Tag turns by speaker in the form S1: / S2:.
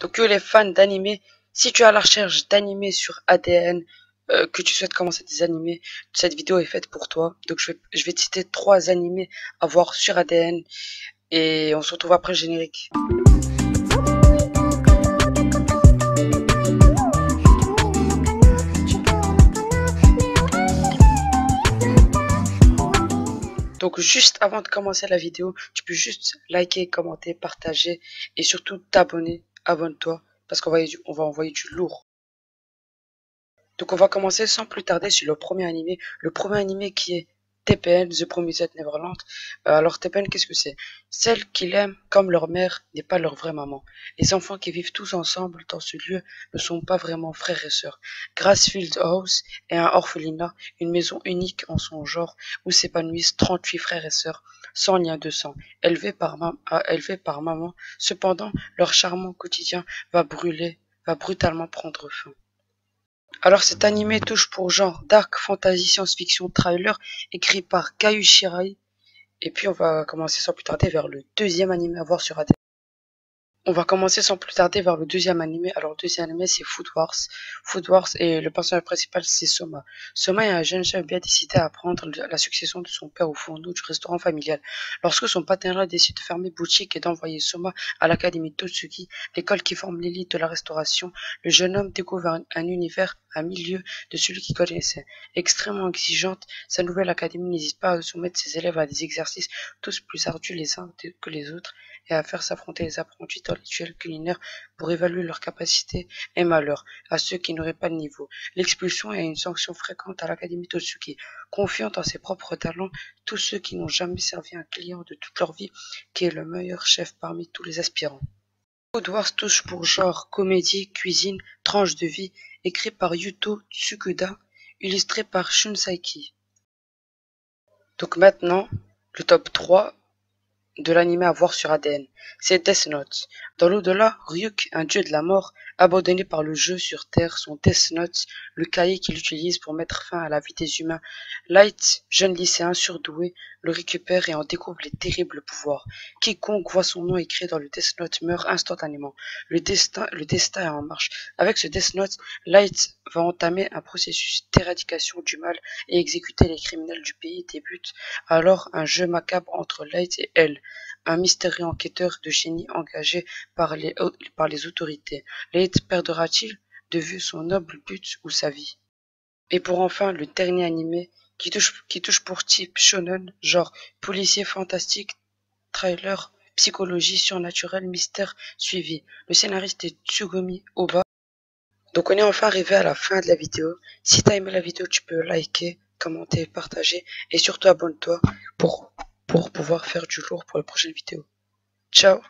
S1: Donc que les fans d'animé, si tu es à la recherche d'animé sur ADN, que tu souhaites commencer des animés, cette vidéo est faite pour toi. Donc je vais te citer 3 animés à voir sur ADN et on se retrouve après le générique. Donc juste avant de commencer la vidéo, tu peux juste liker, commenter, partager et surtout t'abonner. Abonne-toi parce on va envoyer du lourd. Donc on va commencer sans plus tarder sur le premier animé. Le premier animé qui est TPN, The Promised Neverland. Alors TPN, qu'est-ce que c'est? Celles qui l'aiment comme leur mère n'est pas leur vraie maman. Les enfants qui vivent tous ensemble dans ce lieu ne sont pas vraiment frères et sœurs. Grassfield House est un orphelinat, une maison unique en son genre où s'épanouissent 38 frères et sœurs sans lien de sang, élevés par maman. Cependant, leur charmant quotidien va brutalement prendre fin. Alors cet animé touche pour genre dark fantasy science-fiction trailer écrit par Kayu Shirai. Et puis on va commencer sans plus tarder vers le deuxième animé à voir sur ADN. On va commencer sans plus tarder vers le deuxième animé. Alors le deuxième animé c'est Food Wars. Food Wars et le personnage principal c'est Soma. Soma est un jeune chef bien décidé à prendre la succession de son père au fourneau du restaurant familial. Lorsque son paternel décide de fermer boutique et d'envoyer Soma à l'académie Totsuki, l'école qui forme l'élite de la restauration, le jeune homme découvre un univers à milieu de celui qu'il connaissait. Extrêmement exigeante, sa nouvelle académie n'hésite pas à soumettre ses élèves à des exercices tous plus ardus les uns que les autres et à faire s'affronter les apprentis dans les duels culinaires pour évaluer leurs capacités et malheur à ceux qui n'auraient pas de niveau. L'expulsion est une sanction fréquente à l'académie Totsuki. Confiant en ses propres talents, tous ceux qui n'ont jamais servi un client de toute leur vie, qui est le meilleur chef parmi tous les aspirants. Food Wars touche pour genre comédie, cuisine, tranche de vie, écrit par Yuto Tsukuda, illustré par Shun Saiki. Donc maintenant, le top 3 de l'anime à voir sur ADN. C'est Death Note. Dans l'au-delà, Ryuk, un dieu de la mort, abandonné par le jeu sur Terre, son Death Note, le cahier qu'il utilise pour mettre fin à la vie des humains. Light, jeune lycéen surdoué, le récupère et en découvre les terribles pouvoirs. Quiconque voit son nom écrit dans le Death Note meurt instantanément. Le destin est en marche. Avec ce Death Note, Light va entamer un processus d'éradication du mal et exécuter les criminels du pays. Débute alors un jeu macabre entre Light et elle, un mystérieux enquêteur de génie engagé par les autorités. Light perdra-t-il de vue son noble but ou sa vie? Et pour enfin, le dernier animé qui touche pour type shonen, genre policier fantastique, trailer, psychologie surnaturelle, mystère suivi. Le scénariste est Tsugumi Oba. Donc on est enfin arrivé à la fin de la vidéo. Si t'as aimé la vidéo, tu peux liker, commenter, partager et surtout abonne-toi pour pouvoir faire du lourd pour les prochaines vidéos. Ciao!